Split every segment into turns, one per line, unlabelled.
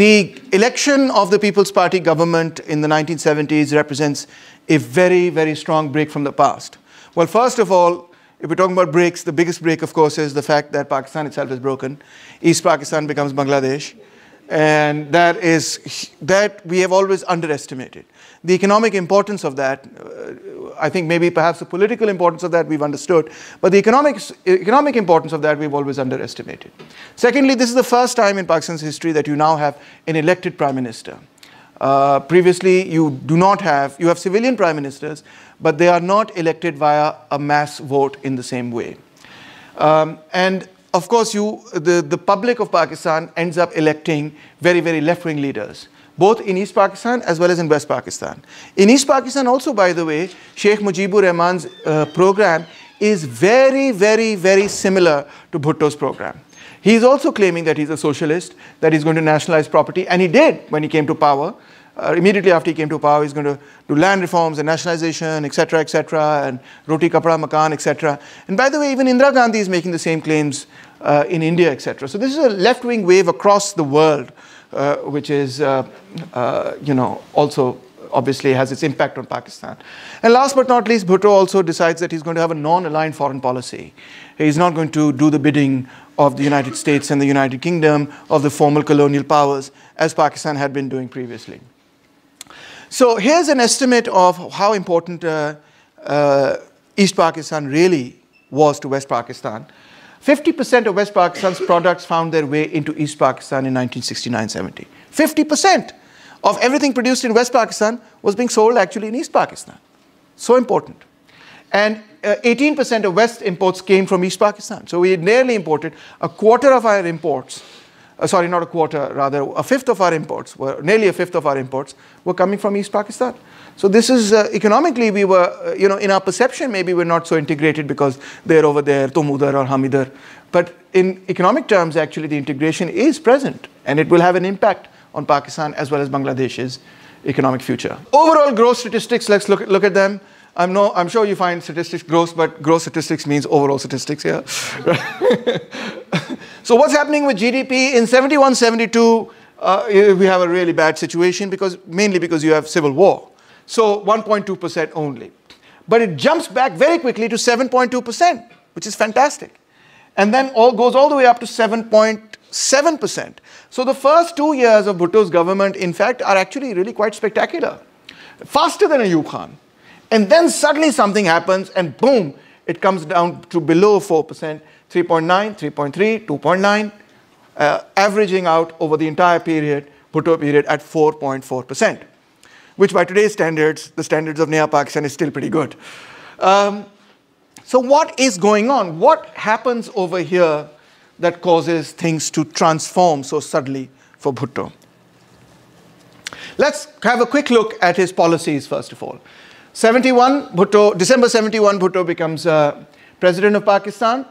The election of the People's Party government in the 1970s represents a very, very strong break from the past. Well, first of all, if we're talking about breaks, the biggest break, of course, is the fact that Pakistan itself is broken. East Pakistan becomes Bangladesh. And that we have always underestimated. The economic importance of that, I think maybe perhaps the political importance of that we've understood, but the economic importance of that we've always underestimated. Secondly, this is the first time in Pakistan's history that you now have an elected prime minister. Previously, you have civilian prime ministers, but they are not elected via a mass vote in the same way. And of course, the public of Pakistan ends up electing very, very left-wing leaders, both in East Pakistan as well as in West Pakistan. In East Pakistan also, by the way, Sheikh Mujibur Rahman's program is very, very, very similar to Bhutto's program. He's also claiming that he's a socialist, that he's going to nationalize property, and he did when he came to power. Immediately after he came to power, he's going to do land reforms and nationalization, etc., and roti kapda makan, etc. And by the way, even Indira Gandhi is making the same claims in India, etc. So this is a left-wing wave across the world, which is, also obviously has its impact on Pakistan. And last but not least, Bhutto also decides that he's going to have a non-aligned foreign policy. He's not going to do the bidding of the United States and the United Kingdom, of the formal colonial powers, as Pakistan had been doing previously. So here's an estimate of how important East Pakistan really was to West Pakistan. 50% of West Pakistan's products found their way into East Pakistan in 1969-70. 50% of everything produced in West Pakistan was being sold actually in East Pakistan. So important. And 18% of West imports came from East Pakistan. So we had nearly imported a quarter of our imports. Sorry, not a quarter, rather a fifth of our imports, nearly a fifth of our imports were coming from East Pakistan. So this is, economically we were, in our perception maybe we're not so integrated because they're over there, tum udhar or hum idhar. But in economic terms, actually the integration is present and it will have an impact on Pakistan as well as Bangladesh's economic future. Overall growth statistics, let's look at them. I'm sure you find statistics gross, but gross statistics means overall statistics here. So what's happening with GDP? In 71-72, we have a really bad situation mainly because you have civil war. So 1.2% only. But it jumps back very quickly to 7.2%, which is fantastic. And then goes all the way up to 7.7%. So the first 2 years of Bhutto's government, in fact, are actually really quite spectacular. Faster than Ayub Khan. And then suddenly something happens and boom, it comes down to below 4%, 3.9, 3.3, 2.9, averaging out over the entire period, Bhutto period, at 4.4%, which by today's standards, the standards of Naya Pakistan, is still pretty good. So what is going on? What happens over here that causes things to transform so suddenly for Bhutto? Let's have a quick look at his policies, first of all. December 71, Bhutto becomes president of Pakistan.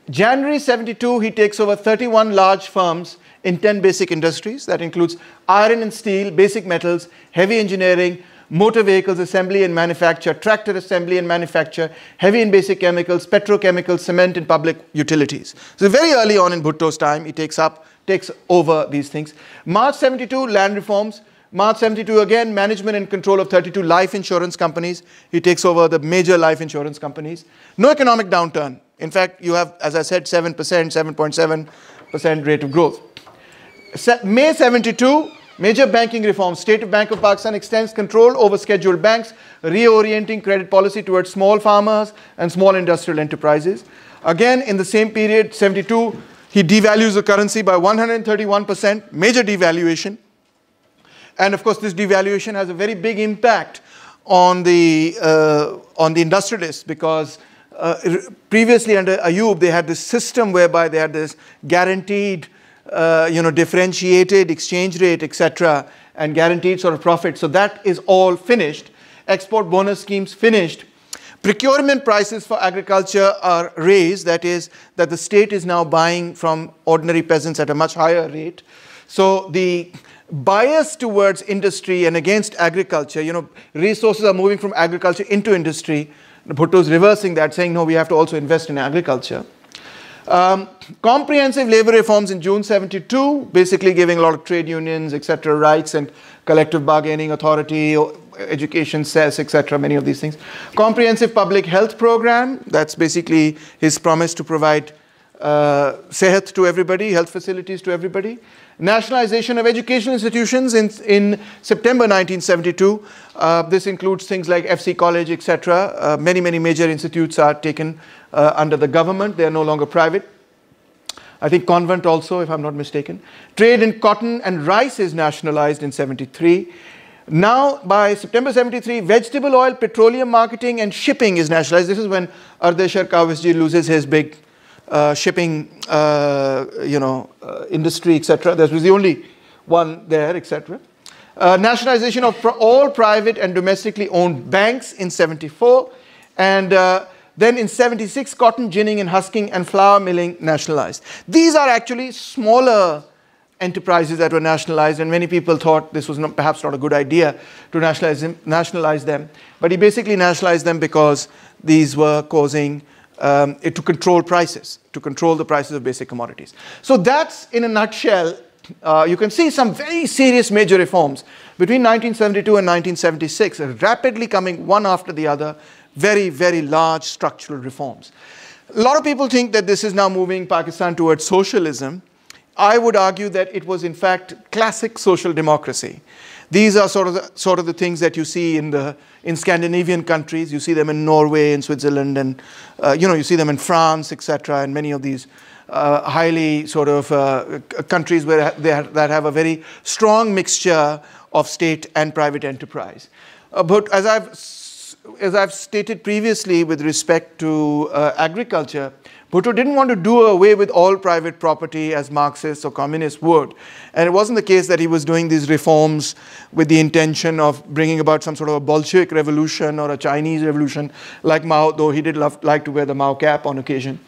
January 72, he takes over 31 large firms in 10 basic industries. That includes iron and steel, basic metals, heavy engineering, motor vehicles assembly and manufacture, tractor assembly and manufacture, heavy and basic chemicals, petrochemicals, cement and public utilities. So very early on in Bhutto's time, he takes over these things. March 72, land reforms. March 72 again, management and control of 32 life insurance companies. He takes over the major life insurance companies. No economic downturn. In fact, you have, as I said, 7%, 7.7% rate of growth. May 72, major banking reforms. State Bank of Pakistan extends control over scheduled banks, reorienting credit policy towards small farmers and small industrial enterprises. Again, in the same period, 72, he devalues the currency by 131%, major devaluation. And of course, this devaluation has a very big impact on the industrialists because previously under Ayub, they had this system whereby they had this guaranteed, differentiated exchange rate, etc., and guaranteed sort of profit. So that is all finished. Export bonus schemes finished. Procurement prices for agriculture are raised. That is, that the state is now buying from ordinary peasants at a much higher rate. So the bias towards industry and against agriculture, resources are moving from agriculture into industry. Bhutto is reversing that, saying, no, we have to also invest in agriculture. Comprehensive labor reforms in June 72, basically giving a lot of trade unions, etc., rights and collective bargaining authority, education cess, etc., many of these things. Comprehensive public health program, that's basically his promise to provide sehat to everybody, health facilities to everybody. Nationalization of educational institutions in September 1972. This includes things like FC College, etc. Many major institutes are taken under the government. They are no longer private. I think convent also, if I'm not mistaken. Trade in cotton and rice is nationalized in 73. Now, by September 73, vegetable oil, petroleum marketing and shipping is nationalized. This is when Ardeshir Kawisji loses his big shipping, industry, etc. That was the only one there, etc. Nationalization of all private and domestically owned banks in 74. And then in 76, cotton ginning and husking and flour milling nationalized. These are actually smaller enterprises that were nationalized, and many people thought this was perhaps not a good idea to nationalize them. But he basically nationalized them because these were causing it to control prices, to control the prices of basic commodities. So that's, in a nutshell, you can see some very serious major reforms between 1972 and 1976, rapidly coming one after the other, very large structural reforms. A lot of people think that this is now moving Pakistan towards socialism. I would argue that it was in fact classic social democracy. These are sort of the things that you see in Scandinavian countries. You see them in Norway and Switzerland, and you see them in France, etc., and many of these highly sort of countries where that have a very strong mixture of state and private enterprise. But as I've stated previously with respect to agriculture, Bhutto didn't want to do away with all private property as Marxists or communists would. And it wasn't the case that he was doing these reforms with the intention of bringing about some sort of a Bolshevik revolution or a Chinese revolution like Mao, though he did like to wear the Mao cap on occasion.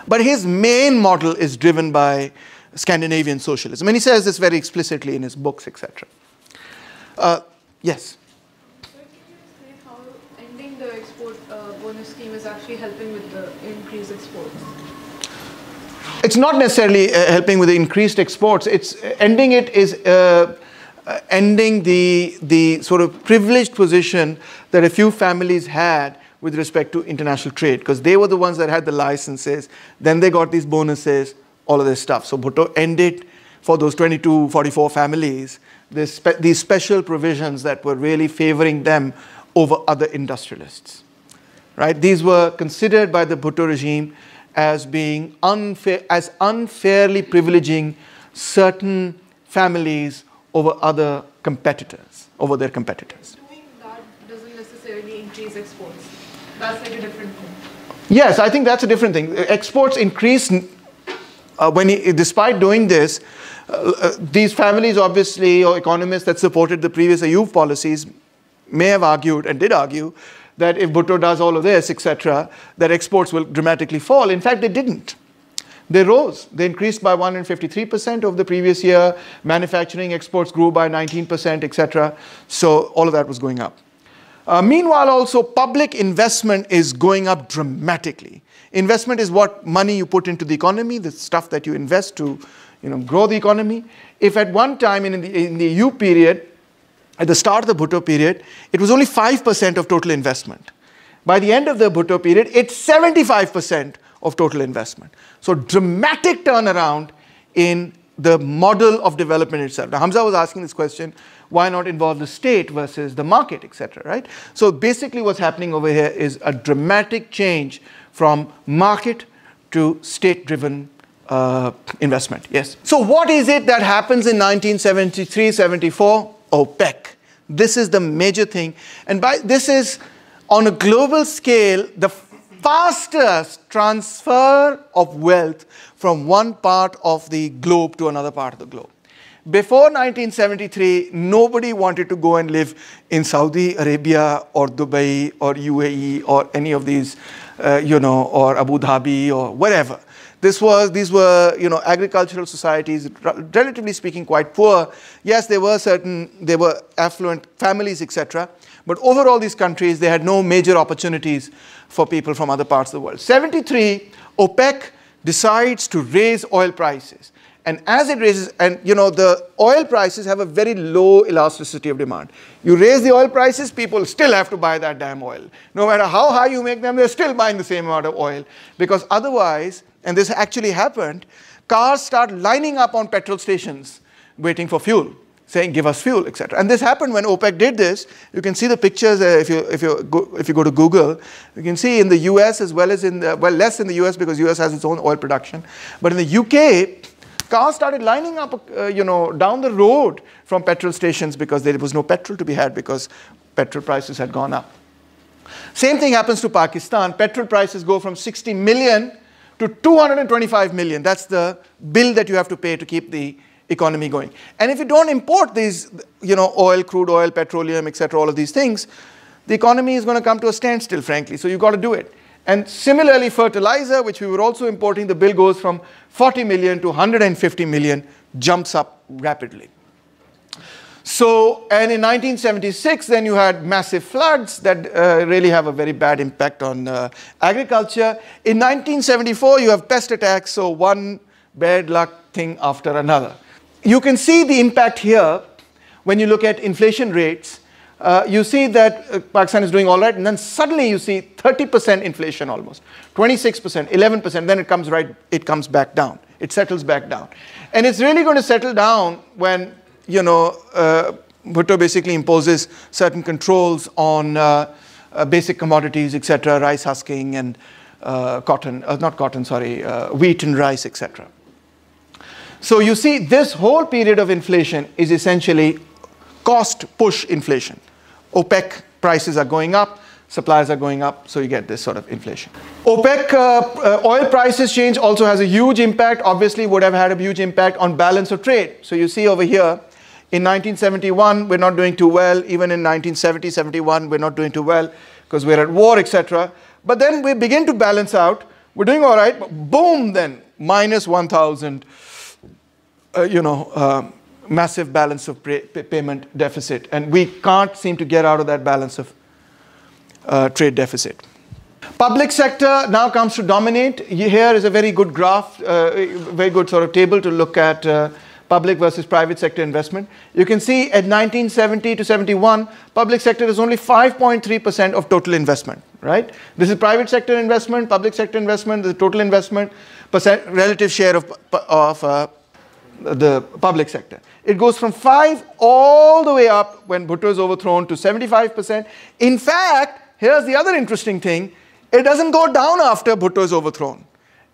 But his main model is driven by Scandinavian socialism. And he says this very explicitly in his books, etc. Yes?
The export bonus scheme is actually helping with the increased exports?
It's not necessarily helping with the increased exports. It's ending it is ending the sort of privileged position that a few families had with respect to international trade, because they were the ones that had the licenses. Then they got these bonuses, all of this stuff. So Bhutto ended for those 22, 44 families these special provisions that were really favoring them over other industrialists, right? These were considered by the Bhutto regime as being unfair, as unfairly privileging certain families over other competitors, over their competitors.
Doing that doesn't necessarily increase exports. That's like a different thing.
Yes, I think that's a different thing. Exports increased despite doing this. These families, obviously, or economists that supported the previous Ayub policies, may have argued, and did argue, that if Bhutto does all of this, etc., that exports will dramatically fall. In fact, they didn't. They rose. They increased by 153% over the previous year. Manufacturing exports grew by 19%, etc. So all of that was going up. Meanwhile, also, public investment is going up dramatically. Investment is what money you put into the economy, the stuff that you invest to grow the economy. If at one time in the EU period, at the start of the Bhutto period, it was only 5% of total investment. By the end of the Bhutto period, it's 75% of total investment. So dramatic turnaround in the model of development itself. Now, Hamza was asking this question, why not involve the state versus the market, etc., right? So basically what's happening over here is a dramatic change from market to state-driven investment. Yes? So what is it that happens in 1973-74? OPEC. This is the major thing. And this is, on a global scale, the fastest transfer of wealth from one part of the globe to another part of the globe. Before 1973, nobody wanted to go and live in Saudi Arabia or Dubai or UAE or any of these, or Abu Dhabi or whatever. These were, agricultural societies, relatively speaking, quite poor. Yes, there were affluent families, etc. But overall, these countries, they had no major opportunities for people from other parts of the world. 73, OPEC decides to raise oil prices. And as it raises, and the oil prices have a very low elasticity of demand. You raise the oil prices, people still have to buy that damn oil. No matter how high you make them, they're still buying the same amount of oil. Because otherwise, and this actually happened, cars start lining up on petrol stations waiting for fuel, saying, give us fuel, etc. And this happened when OPEC did this. You can see the pictures if you go to Google. You can see in the US as well as in the, well, less in the US because US has its own oil production. But in the UK, cars started lining up, down the road from petrol stations because there was no petrol to be had because petrol prices had gone up. Same thing happens to Pakistan. Petrol prices go from 60 million to 225 million. That's the bill that you have to pay to keep the economy going. And if you don't import these, oil, crude oil, petroleum, etc., all of these things, the economy is going to come to a standstill, frankly. So you've got to do it. And similarly, fertilizer, which we were also importing, the bill goes from 40 million to 150 million, jumps up rapidly. So, and in 1976, then you had massive floods that really have a very bad impact on agriculture. In 1974, you have pest attacks, so one bad luck thing after another. You can see the impact here when you look at inflation rates. You see that Pakistan is doing all right, and then suddenly you see 30% inflation almost, 26%, 11%, then it comes back down. It settles back down. And it's really going to settle down when, Bhutto basically imposes certain controls on basic commodities, etc., rice husking and wheat and rice, etc. So you see this whole period of inflation is essentially cost push inflation. OPEC prices are going up, supplies are going up, so you get this sort of inflation. OPEC oil prices change also has a huge impact, obviously would have had a huge impact on balance of trade. So you see over here, in 1971, we're not doing too well. Even in 1970, 71, we're not doing too well because we're at war, etc. But then we begin to balance out. We're doing all right, but boom, then minus 1,000, massive balance of payment deficit, and we can't seem to get out of that balance of trade deficit. Public sector now comes to dominate. Here is a very good graph, very good sort of table to look at public versus private sector investment. You can see at 1970 to 71, public sector is only 5.3% of total investment, right? This is private sector investment, public sector investment, the total investment, relative share of the public sector. It goes from 5 all the way up when Bhutto is overthrown to 75%. In fact, here's the other interesting thing. It doesn't go down after Bhutto is overthrown.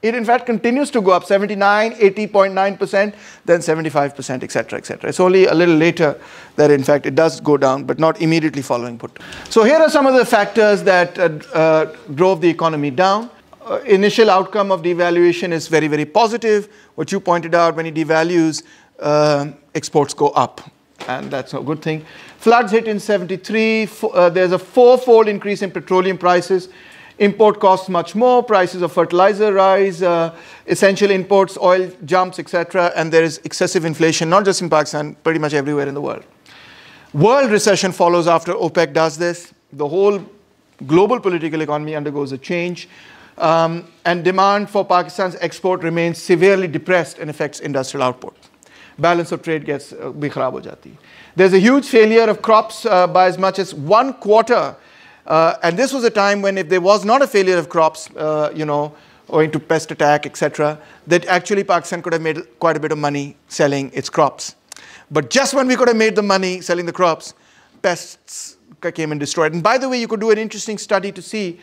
It in fact continues to go up 79, 80.9%, then 75%, etc., etc. It's only a little later that in fact it does go down, but not immediately following Bhutto. So here are some of the factors that drove the economy down. Initial outcome of devaluation is very, very positive. What you pointed out, when he devalues, exports go up, and that's a good thing. Floods hit in 73. There's a 4-fold increase in petroleum prices. Import costs much more. Prices of fertilizer rise. Essential imports, oil jumps, etc. And there is excessive inflation, not just in Pakistan, pretty much everywhere in the world. World recession follows after OPEC does this. The whole global political economy undergoes a change. And demand for Pakistan's export remains severely depressed and affects industrial output. Balance of trade gets bhi kharab ho jati. There's a huge failure of crops by as much as 1/4. And this was a time when if there was not a failure of crops, owing to pest attack, etc., that actually Pakistan could have made quite a bit of money selling its crops. But just when we could have made the money selling the crops, pests came and destroyed. And by the way, you could do an interesting study to see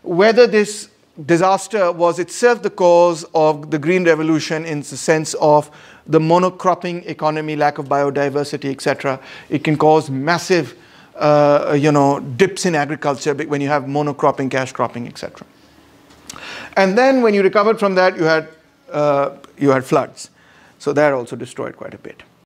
whether this disaster was itself the cause of the Green Revolution in the sense of the monocropping economy, lack of biodiversity, etc. It can cause massive, dips in agriculture when you have monocropping, cash cropping, etc. And then when you recovered from that, you had floods. So that also destroyed quite a bit.